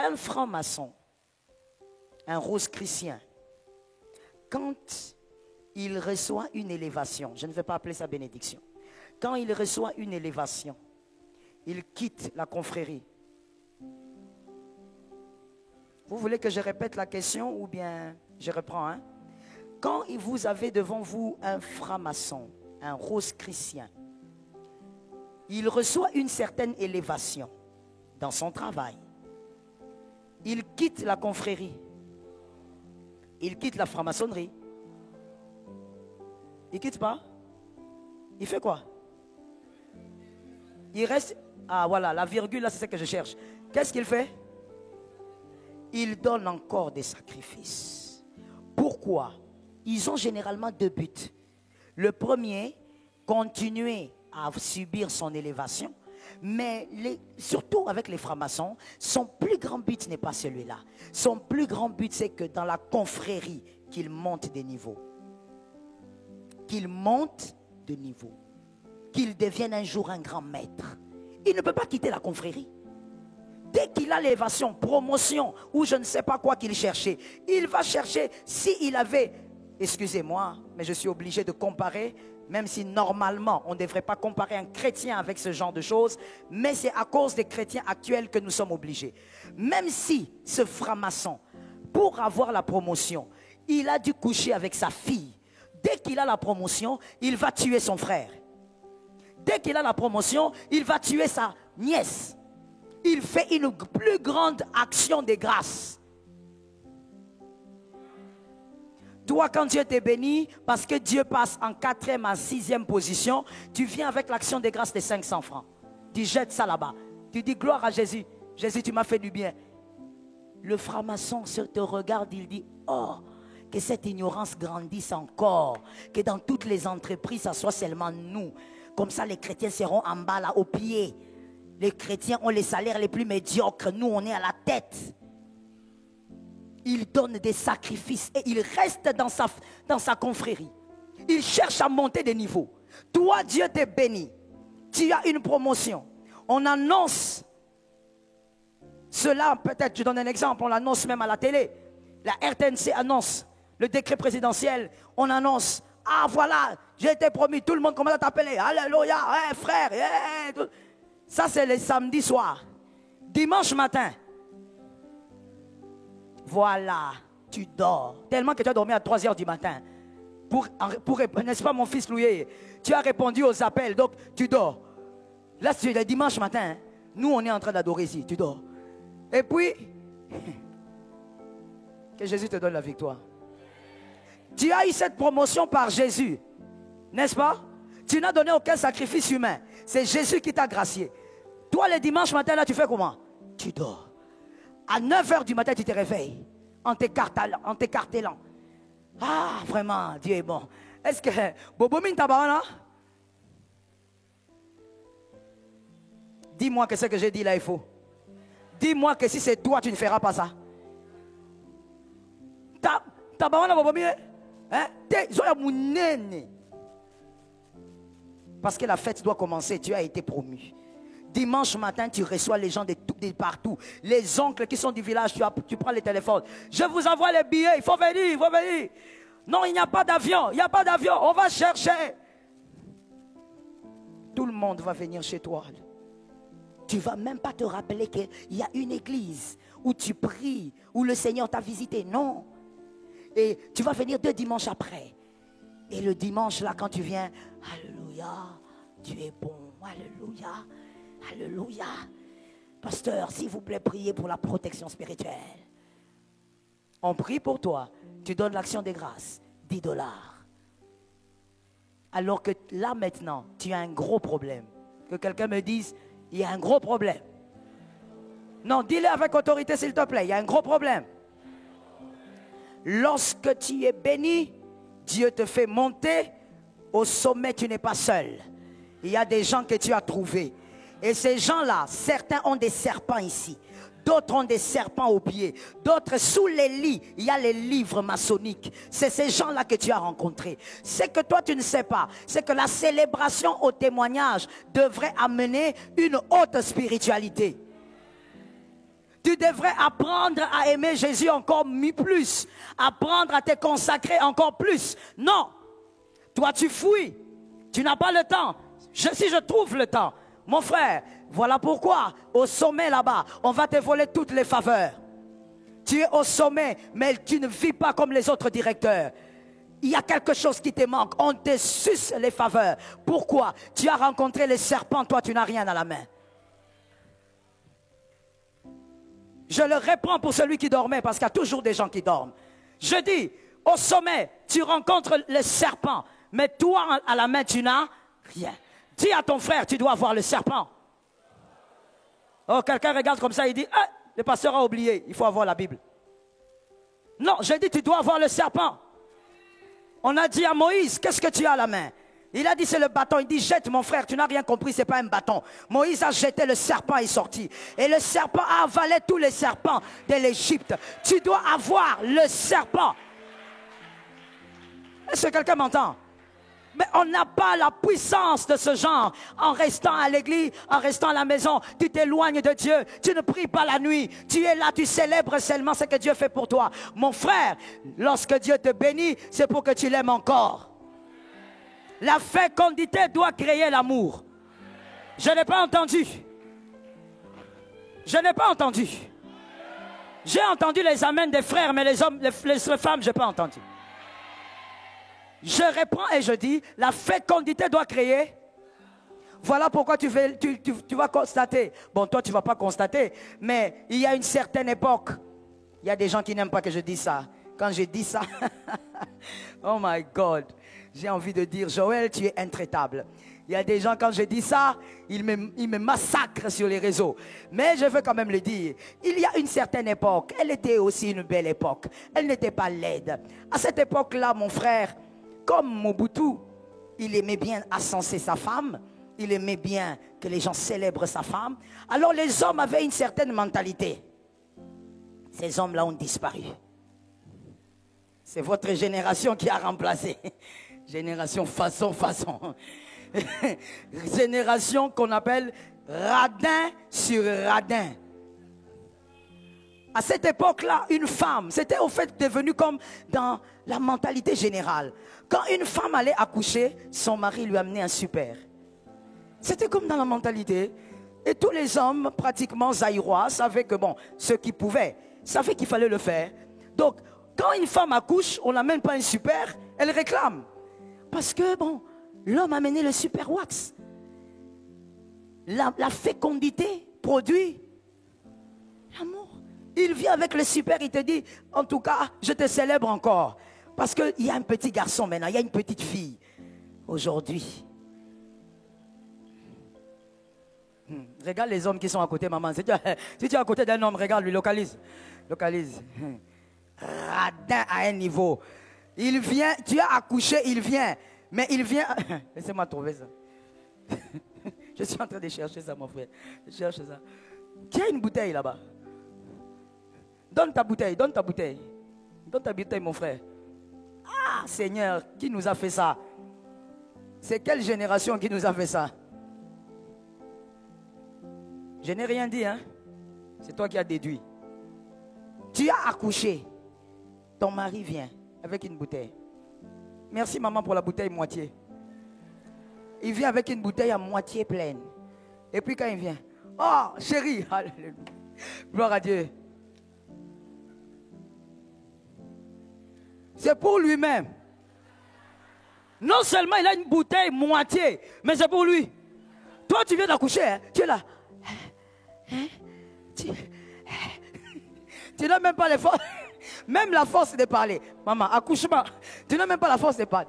Un franc-maçon, un rose-chrétien, quand il reçoit une élévation, je ne vais pas appeler ça bénédiction, quand il reçoit une élévation, il quitte la confrérie. Vous voulez que je répète la question ou bien je reprends, hein? Quand vous avez devant vous un franc-maçon, un rose-chrétien, il reçoit une certaine élévation dans son travail. Il quitte la confrérie. Il quitte la franc-maçonnerie. Il quitte pas? Il fait quoi? Il reste... Ah voilà, la virgule là, c'est ce que je cherche. Qu'est-ce qu'il fait? Il donne encore des sacrifices. Pourquoi? Ils ont généralement deux buts. Le premier, continuer à subir son élévation. Mais surtout avec les francs-maçons, son plus grand but n'est pas celui-là. Son plus grand but, c'est que dans la confrérie, qu'il monte des niveaux. Qu'il monte de niveau. Qu'il devienne un jour un grand maître. Il ne peut pas quitter la confrérie. Dès qu'il a l'élévation, promotion, ou je ne sais pas quoi qu'il cherchait, il va chercher, s'il avait, excusez-moi, mais je suis obligé de comparer, même si normalement on ne devrait pas comparer un chrétien avec ce genre de choses, mais c'est à cause des chrétiens actuels que nous sommes obligés. Même si ce franc-maçon, pour avoir la promotion, il a dû coucher avec sa fille, dès qu'il a la promotion, il va tuer son frère. Dès qu'il a la promotion, il va tuer sa nièce. Il fait une plus grande action de grâce. Toi, quand Dieu te bénit, parce que Dieu passe en 4e, en 6e position, tu viens avec l'action de grâce de 500 francs. Tu jettes ça là-bas. Tu dis gloire à Jésus. Jésus, tu m'as fait du bien. Le franc-maçon te regarde, il dit, oh, que cette ignorance grandisse encore. Que dans toutes les entreprises, ça soit seulement nous. Comme ça, les chrétiens seront en bas, là, au pied. Les chrétiens ont les salaires les plus médiocres. Nous, on est à la tête. Il donne des sacrifices et il reste dans sa confrérie. Il cherche à monter des niveaux. Toi, Dieu te bénit. Tu as une promotion. On annonce cela, peut-être, je donne un exemple, on l'annonce même à la télé. La RTNC annonce le décret présidentiel. On annonce, ah voilà, j'ai été promis. Tout le monde commence à t'appeler. Alléluia, hey, frère. Hey. Ça, c'est le samedi soir. Dimanche matin. Voilà, tu dors. Tellement que tu as dormi à 3 h du matin. N'est-ce pas mon fils Louis? Tu as répondu aux appels, donc tu dors. Là, c'est le dimanche matin. Nous, on est en train d'adorer ici. Tu dors. Et puis, que Jésus te donne la victoire. Tu as eu cette promotion par Jésus. N'est-ce pas? Tu n'as donné aucun sacrifice humain. C'est Jésus qui t'a gracié. Toi, le dimanche matin, là, tu fais comment? Tu dors. À 9 h du matin, tu te réveilles en t'écartelant. Ah, vraiment, Dieu est bon. Est-ce que Bobomine Tabana? Dis-moi que ce que j'ai dit là est faux. Dis-moi que si c'est toi, tu ne feras pas ça. Tabana Bobomine? Hein? Parce que la fête doit commencer, tu as été promu. Dimanche matin, tu reçois les gens de partout. Les oncles qui sont du village, tu prends les téléphones. Je vous envoie les billets, il faut venir, il faut venir. Non, il n'y a pas d'avion, il n'y a pas d'avion, on va chercher. Tout le monde va venir chez toi. Tu ne vas même pas te rappeler qu'il y a une église où tu pries, où le Seigneur t'a visité. Non. Et tu vas venir 2 dimanches après. Et le dimanche, là, quand tu viens, alléluia, Dieu est bon, alléluia. Alléluia. Pasteur, s'il vous plaît, priez pour la protection spirituelle. On prie pour toi. Tu donnes l'action des grâces. 10 $. Alors que là maintenant, tu as un gros problème. Que quelqu'un me dise, il y a un gros problème. Non, dis-le avec autorité s'il te plaît. Il y a un gros problème. Lorsque tu es béni, Dieu te fait monter. Au sommet, tu n'es pas seul. Il y a des gens que tu as trouvés. Et ces gens-là, certains ont des serpents ici. D'autres ont des serpents aux pieds. D'autres, sous les lits, il y a les livres maçonniques. C'est ces gens-là que tu as rencontrés. Ce que toi, tu ne sais pas, c'est que la célébration au témoignage devrait amener une haute spiritualité. Tu devrais apprendre à aimer Jésus encore plus. Apprendre à te consacrer encore plus. Non. Toi, tu fouilles. Tu n'as pas le temps. Si je trouve le temps. Mon frère, voilà pourquoi, au sommet là-bas, on va te voler toutes les faveurs. Tu es au sommet, mais tu ne vis pas comme les autres directeurs. Il y a quelque chose qui te manque. On te suce les faveurs. Pourquoi? Tu as rencontré les serpents, toi, tu n'as rien à la main. Je le reprends pour celui qui dormait, parce qu'il y a toujours des gens qui dorment. Je dis, au sommet, tu rencontres les serpents, mais toi, à la main, tu n'as rien. Dis à ton frère, tu dois avoir le serpent. Oh, quelqu'un regarde comme ça, il dit, ah, le pasteur a oublié, il faut avoir la Bible. Non, je dis, tu dois avoir le serpent. On a dit à Moïse, qu'est-ce que tu as à la main? Il a dit, c'est le bâton. Il dit, jette mon frère, tu n'as rien compris, c'est pas un bâton. Moïse a jeté, le serpent est sorti. Et le serpent a avalé tous les serpents de l'Égypte. Tu dois avoir le serpent. Est-ce que quelqu'un m'entend? Mais on n'a pas la puissance de ce genre. En restant à l'église, en restant à la maison, tu t'éloignes de Dieu. Tu ne pries pas la nuit. Tu es là, tu célèbres seulement ce que Dieu fait pour toi. Mon frère, lorsque Dieu te bénit, c'est pour que tu l'aimes encore. La fécondité doit créer l'amour. Je n'ai pas entendu. Je n'ai pas entendu. J'ai entendu les amens des frères, mais les hommes, les femmes, je n'ai pas entendu. Je reprends et je dis, la fécondité doit créer. Voilà pourquoi tu vas constater. Bon, toi, tu ne vas pas constater, mais il y a une certaine époque. Il y a des gens qui n'aiment pas que je dise ça. Quand je dis ça, oh my God, j'ai envie de dire, Joël, tu es intraitable. Il y a des gens, quand je dis ça, ils me massacrent sur les réseaux. Mais je veux quand même le dire. Il y a une certaine époque, elle était aussi une belle époque. Elle n'était pas laide. À cette époque-là, mon frère, comme Mobutu, il aimait bien ascenser sa femme. Il aimait bien que les gens célèbrent sa femme. Alors les hommes avaient une certaine mentalité. Ces hommes-là ont disparu. C'est votre génération qui a remplacé. Génération façon. Génération qu'on appelle radin sur radin. À cette époque-là, une femme, c'était au fait devenu comme dans la mentalité générale. Quand une femme allait accoucher, son mari lui amenait un super. C'était comme dans la mentalité. Et tous les hommes, pratiquement zaïrois, savaient que bon, ceux qui pouvaient, savaient qu'il fallait le faire. Donc, quand une femme accouche, on n'amène pas un super, elle réclame. Parce que bon, l'homme a amené le super wax. La fécondité produit l'amour. Il vient avec le super, il te dit, en tout cas, je te célèbre encore. Parce qu'il y a un petit garçon maintenant, il y a une petite fille. Aujourd'hui. Regarde les hommes qui sont à côté, maman. Si tu es à côté d'un homme, regarde, lui, localise. Localise. Radin à un niveau. Il vient, tu as accouché, il vient. Mais il vient... Laissez-moi trouver ça. Je suis en train de chercher ça, mon frère. Je cherche ça. Qui a une bouteille là-bas? Donne ta bouteille, donne ta bouteille. Donne ta bouteille, mon frère. Ah, Seigneur, qui nous a fait ça? C'est quelle génération qui nous a fait ça? Je n'ai rien dit, hein? C'est toi qui as déduit. Tu as accouché. Ton mari vient avec une bouteille. Merci maman pour la bouteille moitié. Il vient avec une bouteille à moitié pleine. Et puis quand il vient, oh chérie, alléluia. Gloire à Dieu. C'est pour lui-même. Non seulement il a une bouteille moitié, mais c'est pour lui. Toi tu viens d'accoucher, hein? Tu es là. Hein? Tu n'as même pas les forces. Même la force de parler. Maman, accouchement. Tu n'as même pas la force de parler.